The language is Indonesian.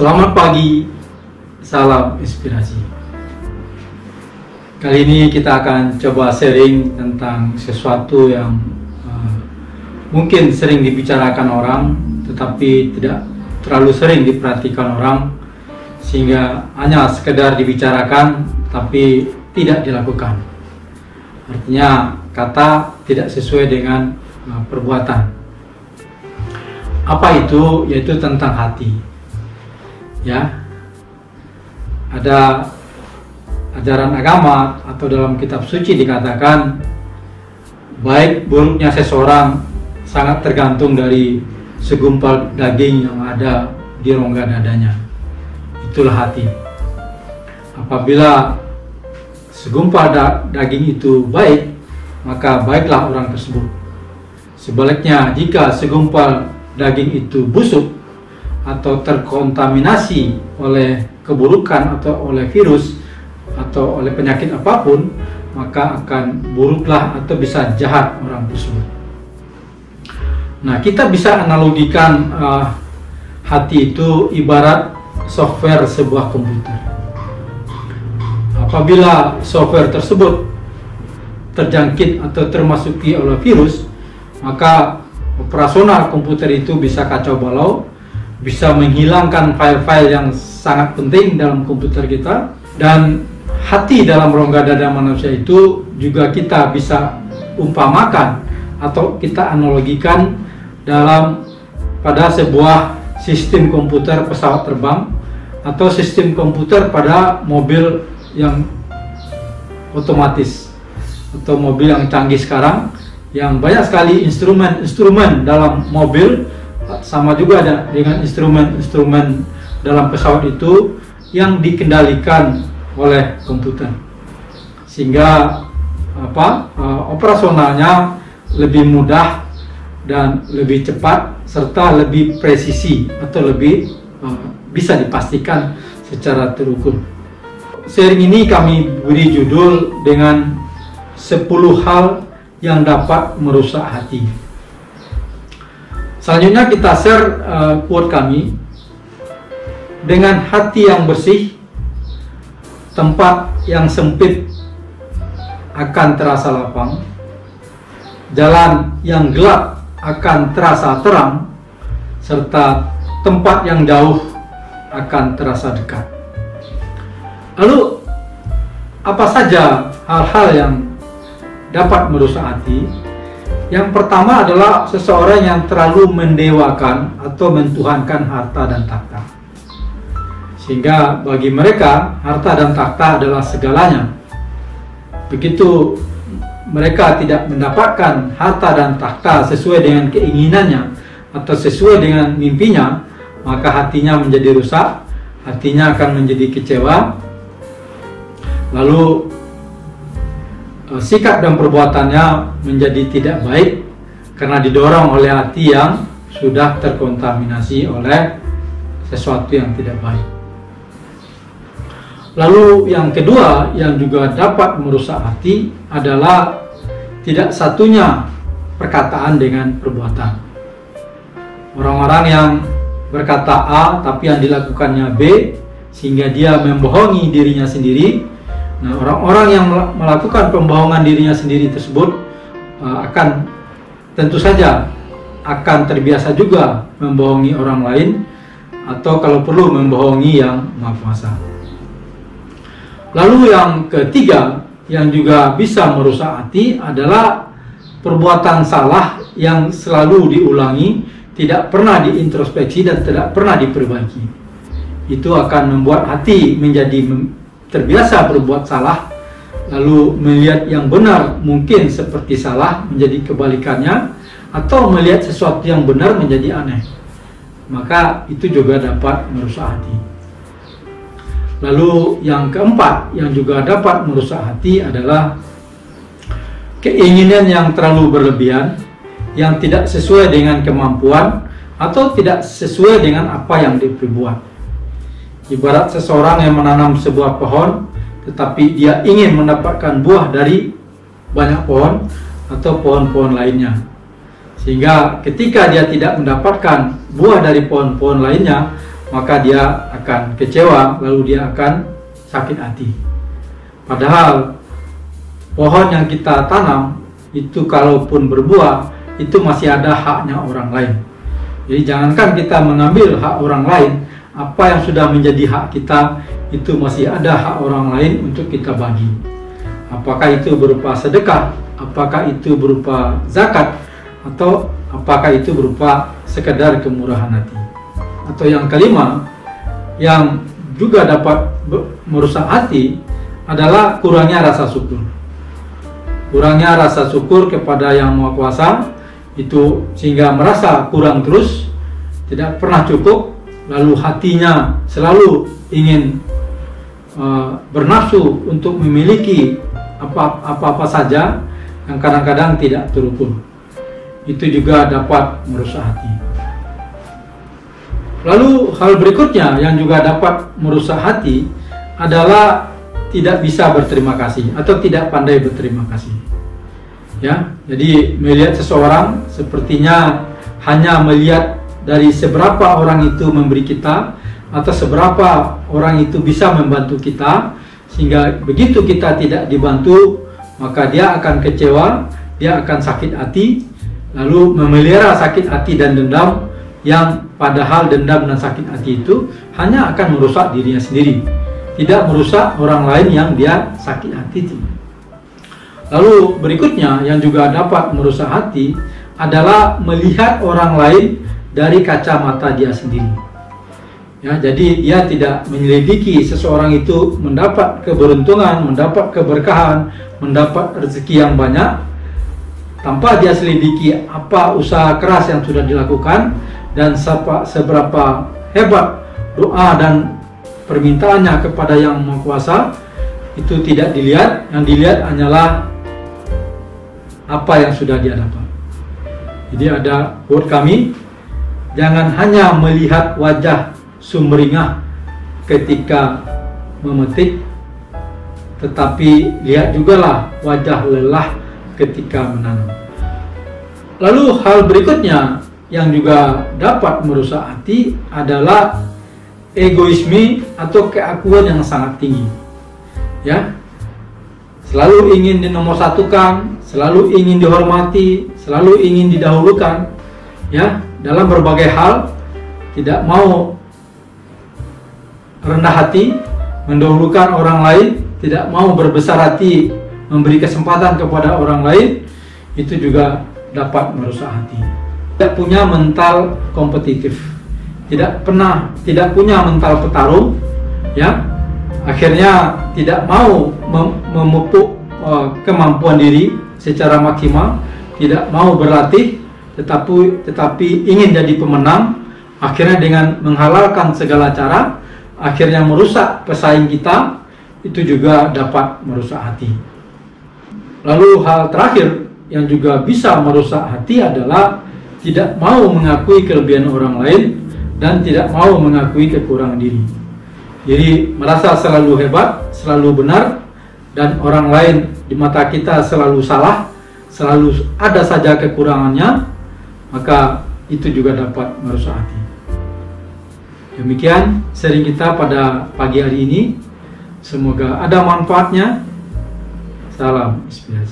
Selamat pagi, salam inspirasi. Kali ini kita akan coba sharing tentang sesuatu yang mungkin sering dibicarakan orang, tetapi tidak terlalu sering diperhatikan orang, sehingga hanya sekedar dibicarakan, tapi tidak dilakukan. Artinya kata tidak sesuai dengan perbuatan. Apa itu? Yaitu tentang hati. Ya, ada ajaran agama atau dalam kitab suci dikatakan baik buruknya seseorang sangat tergantung dari segumpal daging yang ada di rongga dadanya. Itulah hati. Apabila segumpal daging itu baik, maka baiklah orang tersebut. Sebaliknya, jika segumpal daging itu busuk atau terkontaminasi oleh keburukan atau oleh virus atau oleh penyakit apapun, maka akan buruklah atau bisa jahat orang tersebut. Nah, kita bisa analogikan hati itu ibarat software sebuah komputer. Apabila software tersebut terjangkit atau termasuki oleh virus, maka operasional komputer itu bisa kacau balau, bisa menghilangkan file-file yang sangat penting dalam komputer kita. Dan hati dalam rongga dada manusia itu juga kita bisa umpamakan atau kita analogikan pada sebuah sistem komputer pesawat terbang atau sistem komputer pada mobil yang otomatis atau mobil yang canggih sekarang, yang banyak sekali instrumen dalam mobil, sama juga ada dengan instrumen dalam pesawat itu yang dikendalikan oleh komputer, sehingga operasionalnya lebih mudah dan lebih cepat serta lebih presisi atau lebih bisa dipastikan secara terukur. Sharing ini kami beri judul dengan 10 hal yang dapat merusak hati. Selanjutnya kita share quote kami. Dengan hati yang bersih, tempat yang sempit akan terasa lapang, jalan yang gelap akan terasa terang, serta tempat yang jauh akan terasa dekat. Lalu, apa saja hal-hal yang dapat merusak hati? Yang pertama adalah seseorang yang terlalu mendewakan atau mentuhankan harta dan takhta, sehingga bagi mereka harta dan takhta adalah segalanya. Begitu mereka tidak mendapatkan harta dan takhta sesuai dengan keinginannya atau sesuai dengan mimpinya, maka hatinya menjadi rusak, hatinya akan menjadi kecewa, lalu sikap dan perbuatannya menjadi tidak baik karena didorong oleh hati yang sudah terkontaminasi oleh sesuatu yang tidak baik. Lalu yang kedua yang juga dapat merusak hati adalah tidak satunya perkataan dengan perbuatan. Orang-orang yang berkata A tapi yang dilakukannya B, sehingga dia membohongi dirinya sendiri. Nah, orang-orang yang melakukan pembohongan dirinya sendiri tersebut akan tentu saja akan terbiasa juga membohongi orang lain, atau kalau perlu membohongi yang Maha Kuasa. Lalu yang ketiga yang juga bisa merusak hati adalah perbuatan salah yang selalu diulangi, tidak pernah diintrospeksi dan tidak pernah diperbaiki. Itu akan membuat hati menjadi terbiasa berbuat salah, lalu melihat yang benar mungkin seperti salah menjadi kebalikannya, atau melihat sesuatu yang benar menjadi aneh. Maka itu juga dapat merusak hati. Lalu yang keempat yang juga dapat merusak hati adalah keinginan yang terlalu berlebihan, yang tidak sesuai dengan kemampuan atau tidak sesuai dengan apa yang diperbuat. Ibarat seseorang yang menanam sebuah pohon, tetapi dia ingin mendapatkan buah dari banyak pohon atau pohon-pohon lainnya. Sehingga ketika dia tidak mendapatkan buah dari pohon-pohon lainnya, maka dia akan kecewa, lalu dia akan sakit hati. Padahal pohon yang kita tanam itu kalaupun berbuah, itu masih ada haknya orang lain. Jadi jangankan kita mengambil hak orang lain, apa yang sudah menjadi hak kita itu masih ada hak orang lain untuk kita bagi. Apakah itu berupa sedekah, apakah itu berupa zakat, atau apakah itu berupa sekedar kemurahan hati. Atau yang kelima, yang juga dapat merusak hati adalah kurangnya rasa syukur. Kurangnya rasa syukur kepada Yang Maha Kuasa itu sehingga merasa kurang terus, tidak pernah cukup, lalu hatinya selalu ingin bernafsu untuk memiliki apa-apa saja yang kadang-kadang tidak terukur. Itu juga dapat merusak hati. Lalu hal berikutnya yang juga dapat merusak hati adalah tidak bisa berterima kasih atau tidak pandai berterima kasih. Ya, jadi melihat seseorang sepertinya hanya melihat dari seberapa orang itu memberi kita atau seberapa orang itu bisa membantu kita, sehingga begitu kita tidak dibantu maka dia akan kecewa, dia akan sakit hati, lalu memelihara sakit hati dan dendam, yang padahal dendam dan sakit hati itu hanya akan merusak dirinya sendiri, tidak merusak orang lain yang dia sakit hati. Lalu berikutnya yang juga dapat merusak hati adalah melihat orang lain dari kacamata dia sendiri. Ya, jadi dia tidak menyelidiki seseorang itu mendapat keberuntungan, mendapat keberkahan, mendapat rezeki yang banyak, tanpa dia selidiki apa usaha keras yang sudah dilakukan dan seberapa hebat doa dan permintaannya kepada Yang Maha Kuasa. Itu tidak dilihat, yang dilihat hanyalah apa yang sudah dia dapat. Jadi ada quote kami, jangan hanya melihat wajah sumringah ketika memetik, tetapi lihat jugalah wajah lelah ketika menanam. Lalu hal berikutnya yang juga dapat merusak hati adalah egoisme atau keakuan yang sangat tinggi. Ya, selalu ingin dinomorsatukan, selalu ingin dihormati, selalu ingin didahulukan. Ya, dalam berbagai hal, tidak mau rendah hati, mendahulukan orang lain, tidak mau berbesar hati, memberi kesempatan kepada orang lain, itu juga dapat merusak hati. Tidak punya mental kompetitif, tidak punya mental petarung, ya, akhirnya tidak mau memupuk kemampuan diri secara maksimal, tidak mau berlatih, tetapi ingin jadi pemenang, akhirnya dengan menghalalkan segala cara, akhirnya merusak pesaing kita, itu juga dapat merusak hati. Lalu hal terakhir yang juga bisa merusak hati adalah tidak mau mengakui kelebihan orang lain dan tidak mau mengakui kekurangan diri. Jadi merasa selalu hebat, selalu benar, dan orang lain di mata kita selalu salah, selalu ada saja kekurangannya, maka itu juga dapat merusak hati. Demikian sharing kita pada pagi hari ini. Semoga ada manfaatnya. Salam inspirasi.